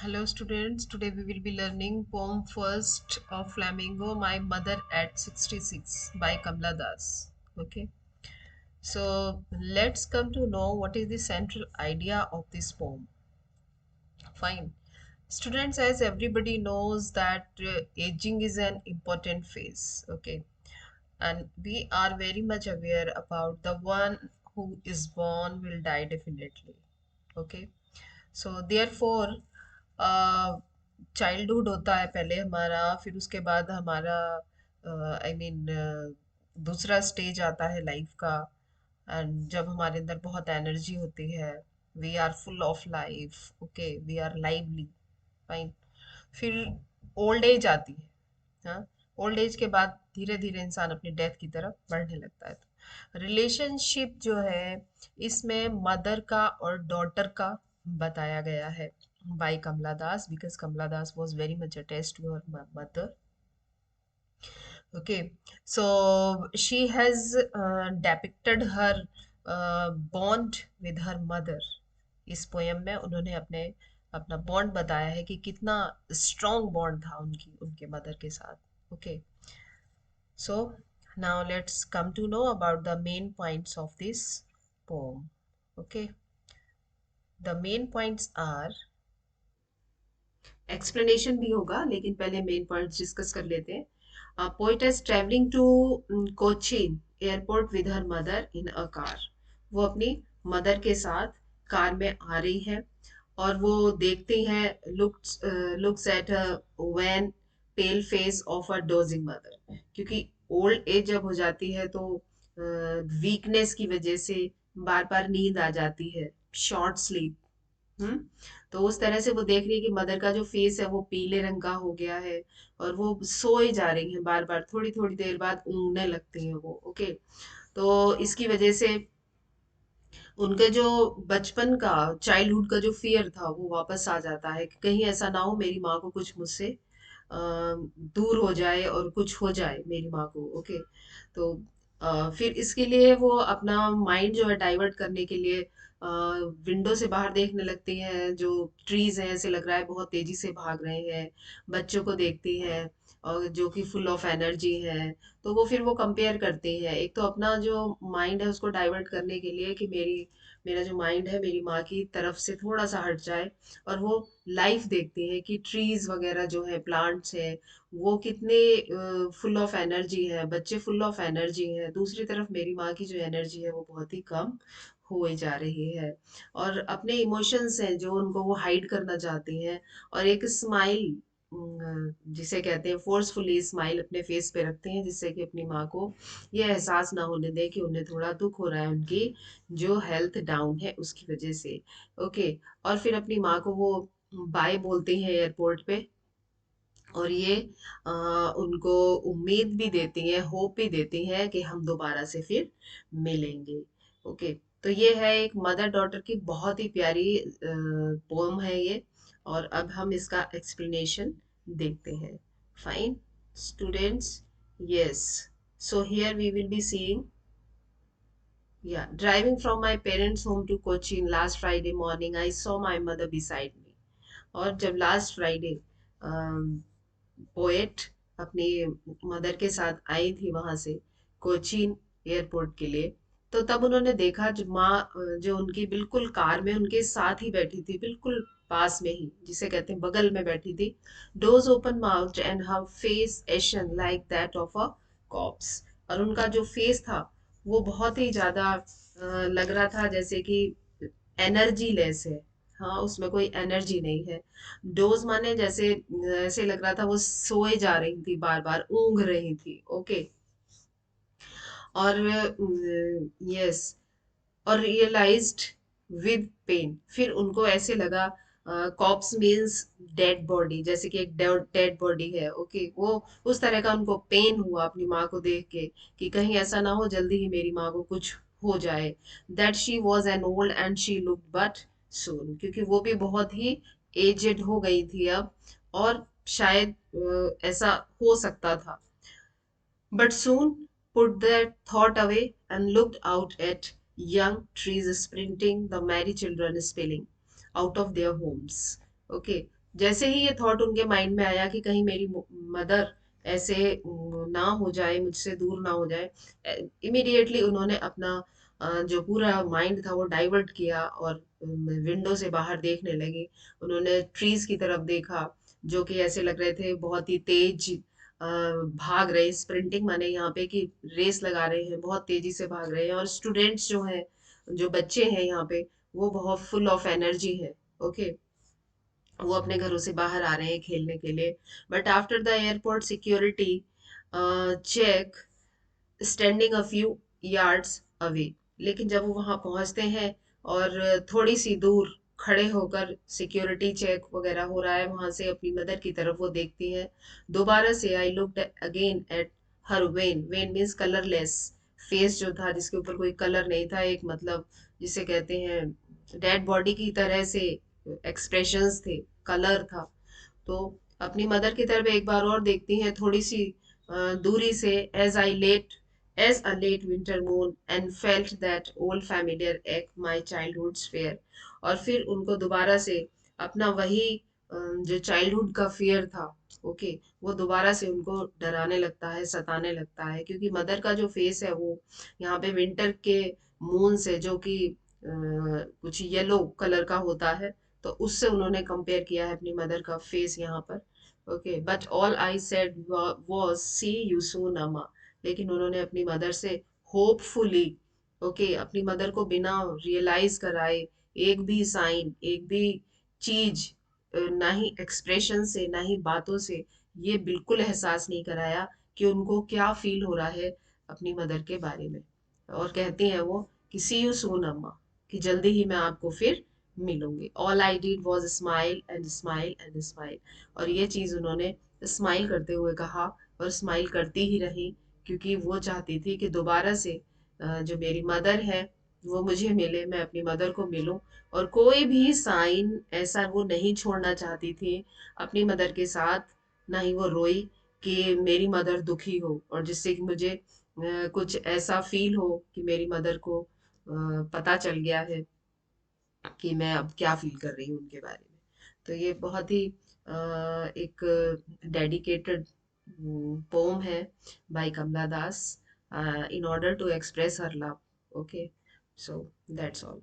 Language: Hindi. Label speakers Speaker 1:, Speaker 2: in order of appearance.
Speaker 1: Hello students, today we will be learning poem first of Flamingo, My Mother at 66 by Kamla Das. Okay, so let's come to know what is the central idea of this poem. Fine. Students, as everybody knows that aging is an important phase. Okay, and we are very much aware about the one who is born will die definitely. Okay, so therefore childhood होता है पहले हमारा, फिर उसके बाद हमारा आई मीन दूसरा स्टेज आता है लाइफ का। एंड जब हमारे अंदर बहुत एनर्जी होती है, we are full of life, okay, we are lively, fine. फिर ओल्ड एज आती है। हाँ, ओल्ड एज के बाद धीरे धीरे इंसान अपनी डेथ की तरफ बढ़ने लगता है। तो रिलेशनशिप जो है इसमें मदर का और डॉटर का बताया गया है by Kamala Das, because Kamala Das was very much attached to her mother. Okay, so she has depicted her bond with her mother. इस पोयम में उन्होंने अपने अपना बॉन्ड बताया है कि कितना स्ट्रॉन्ग बॉन्ड था उनकी उनके मदर के साथ। Okay, so now let's come to know about the main points of this poem. Okay, the main points are, explanation भी होगा लेकिन पहले मेन पॉइंट्स डिस्कस कर लेते हैं। Poet is travelling to Cochin airport with her mother in a car. वो अपनी मदर के साथ कार में आ रही है और वो देखती है, looks at wan pale face of a dozing mother, क्योंकि ओल्ड एज जब हो जाती है तो वीकनेस की वजह से बार बार नींद आ जाती है, शॉर्ट स्लीप। हम्म, तो उस तरह से वो देख रही है कि मदर का जो फेस है वो पीले रंग का हो गया है और वो सोए जा रही है, बार बार थोड़ी थोड़ी देर बाद ऊँघने लगती हैं वो। ओके, तो इसकी वजह से उनके जो बचपन का, चाइल्डहुड का जो फियर था वो वापस आ जाता है कि कहीं ऐसा ना हो मेरी माँ को कुछ मुझसे दूर हो जाए और कुछ हो जाए मेरी माँ को। ओके, तो फिर इसके लिए वो अपना माइंड जो है डाइवर्ट करने के लिए विंडो से बाहर देखने लगती हैं, जो ट्रीज हैं ऐसे लग रहा है बहुत तेजी से भाग रहे हैं, बच्चों को देखती हैं और जो कि फुल ऑफ एनर्जी है। तो वो फिर वो कंपेयर करती हैं, एक तो अपना जो माइंड है उसको डाइवर्ट करने के लिए कि मेरा जो माइंड है मेरी माँ की तरफ से थोड़ा सा हट जाए, और वो लाइफ देखती हैं कि ट्रीज वगैरह जो है, प्लांट्स है, वो कितने फुल ऑफ एनर्जी है, बच्चे फुल ऑफ एनर्जी है, दूसरी तरफ मेरी माँ की जो एनर्जी है वो बहुत ही कम हो जा रही है। और अपने इमोशंस हैं जो उनको वो हाइड करना चाहती हैं, और एक स्माइल, जिसे कहते हैं फोर्सफुली स्माइल, अपने फेस पे रखते हैं जिससे कि अपनी माँ को ये एहसास ना होने दे कि उन्हें थोड़ा दुख हो रहा है उनकी जो हेल्थ डाउन है उसकी वजह से। ओके, और फिर अपनी माँ को वो बाय बोलते हैं एयरपोर्ट पे, और ये उनको उम्मीद भी देती हैं, होप भी देती हैं कि हम दोबारा से फिर मिलेंगे। ओके, तो ये है एक मदर डॉटर की बहुत ही प्यारी पोम है ये, और अब हम इसका एक्सप्लेनेशन देखते हैं। Fine students, yes, so here we will be seeing, yeah, driving from my parents home to Cochin last Friday morning I saw my mother beside me। और जब लास्ट फ्राइडे पोएट अपनी मदर के साथ आई थी वहां से कोचीन एयरपोर्ट के लिए, तो तब उन्होंने देखा जो माँ जो उनकी बिल्कुल कार में उनके साथ ही बैठी थी, बिल्कुल पास में ही, जिसे कहते हैं बगल में बैठी थी। Dose open mouth and her face ation like that of a cops. और उनका जो फेस था वो बहुत ही ज्यादा लग रहा था जैसे कि एनर्जी लेस है। हाँ, उसमें कोई एनर्जी नहीं है। डोज माने जैसे ऐसे लग रहा था वो सोए जा रही थी, बार बार ऊंघ रही थी। ओके, और यस, और रियलाइज्ड विद पेन, फिर उनको ऐसे लगा, कॉप्स मीन्स डेड बॉडी, जैसे कि एक डेड बॉडी है। ओके, वो उस तरह का उनको पेन हुआ अपनी माँ को देख के कि कहीं ऐसा ना हो जल्दी ही मेरी माँ को कुछ हो जाए। That she was an old and she looked but soon, क्योंकि वो भी बहुत ही एजेड हो गई थी अब, और शायद ऐसा हो सकता था। But soon put that thought away and looked out at young trees sprinting, the merry children spilling out of their homes. Okay, जैसे ही ये थॉट उनके माइंड में आया कि कहीं मेरी मदर ऐसे ना हो जाए, मुझसे दूर ना हो जाए, इमीडिएटली उन्होंने अपना जो पूरा माइंड था वो डाइवर्ट किया और विंडो से बाहर देखने लगे। उन्होंने ट्रीज की तरफ देखा जो कि ऐसे लग रहे थे बहुत ही तेज भाग रहे, स्प्रिंटिंग माने यहाँ पे कि रेस लगा रहे हैं, बहुत तेजी से भाग रहे हैं। और स्टूडेंट्स जो हैं, जो बच्चे हैं यहाँ पे, वो बहुत फुल ऑफ एनर्जी है। ओके, वो अपने घरों से बाहर आ रहे हैं खेलने के लिए। But after the airport security check, standing a few yards away, लेकिन जब वो वहां पहुंचते हैं और थोड़ी सी दूर खड़े होकर सिक्योरिटी चेक वगैरह हो रहा है, वहां से अपनी मदर की तरफ वो देखती है। दोबारा से I looked again at her when, when means colourless face, जो था जिसके ऊपर कोई कलर नहीं था, एक मतलब जिसे कहते हैं डेड बॉडी की तरह से एक्सप्रेशंस थे, कलर था। तो अपनी मदर की तरफ एक बार और देखती हैं थोड़ी सी दूरी से, as a late winter moon and felt that old familiar ache, my childhood's fear। और फिर उनको दोबारा से अपना वही जो चाइल्डहुड का फियर था, ओके, वो दोबारा से उनको डराने लगता है, सताने लगता है, क्योंकि मदर का जो फेस है वो यहाँ पे विंटर के मून से, जो कि कुछ येलो कलर का होता है, तो उससे उन्होंने कंपेयर किया है अपनी मदर का फेस यहाँ पर। Okay, but all I said was see you soon Amma. लेकिन उन्होंने अपनी मदर से होपफुली, ओके, अपनी मदर को बिना रियलाइज कराए एक भी साइन, एक भी चीज, ना ही एक्सप्रेशन से ना ही बातों से, ये बिल्कुल एहसास नहीं कराया कि उनको क्या फील हो रहा है अपनी मदर के बारे में। और कहती हैं वो कि सी यू सून अम्मा, कि जल्दी ही मैं आपको फिर मिलूंगी। All I did was smile and smile and smile. और ये चीज उन्होंने स्माइल करते हुए कहा और स्माइल करती ही रही, क्योंकि वो चाहती थी कि दोबारा से जो मेरी मदर है वो मुझे मिले, मैं अपनी मदर को मिलूं। और कोई भी साइन ऐसा वो नहीं छोड़ना चाहती थी अपनी मदर के साथ, ना ही वो रोई कि मेरी मदर दुखी हो, और जिससे कि मुझे कुछ ऐसा फील हो कि मेरी मदर को पता चल गया है कि मैं अब क्या फील कर रही हूँ उनके बारे में। तो ये बहुत ही एक डेडिकेटेड पोम है by Kamala Das, in order to express her love. Okay, so that's all.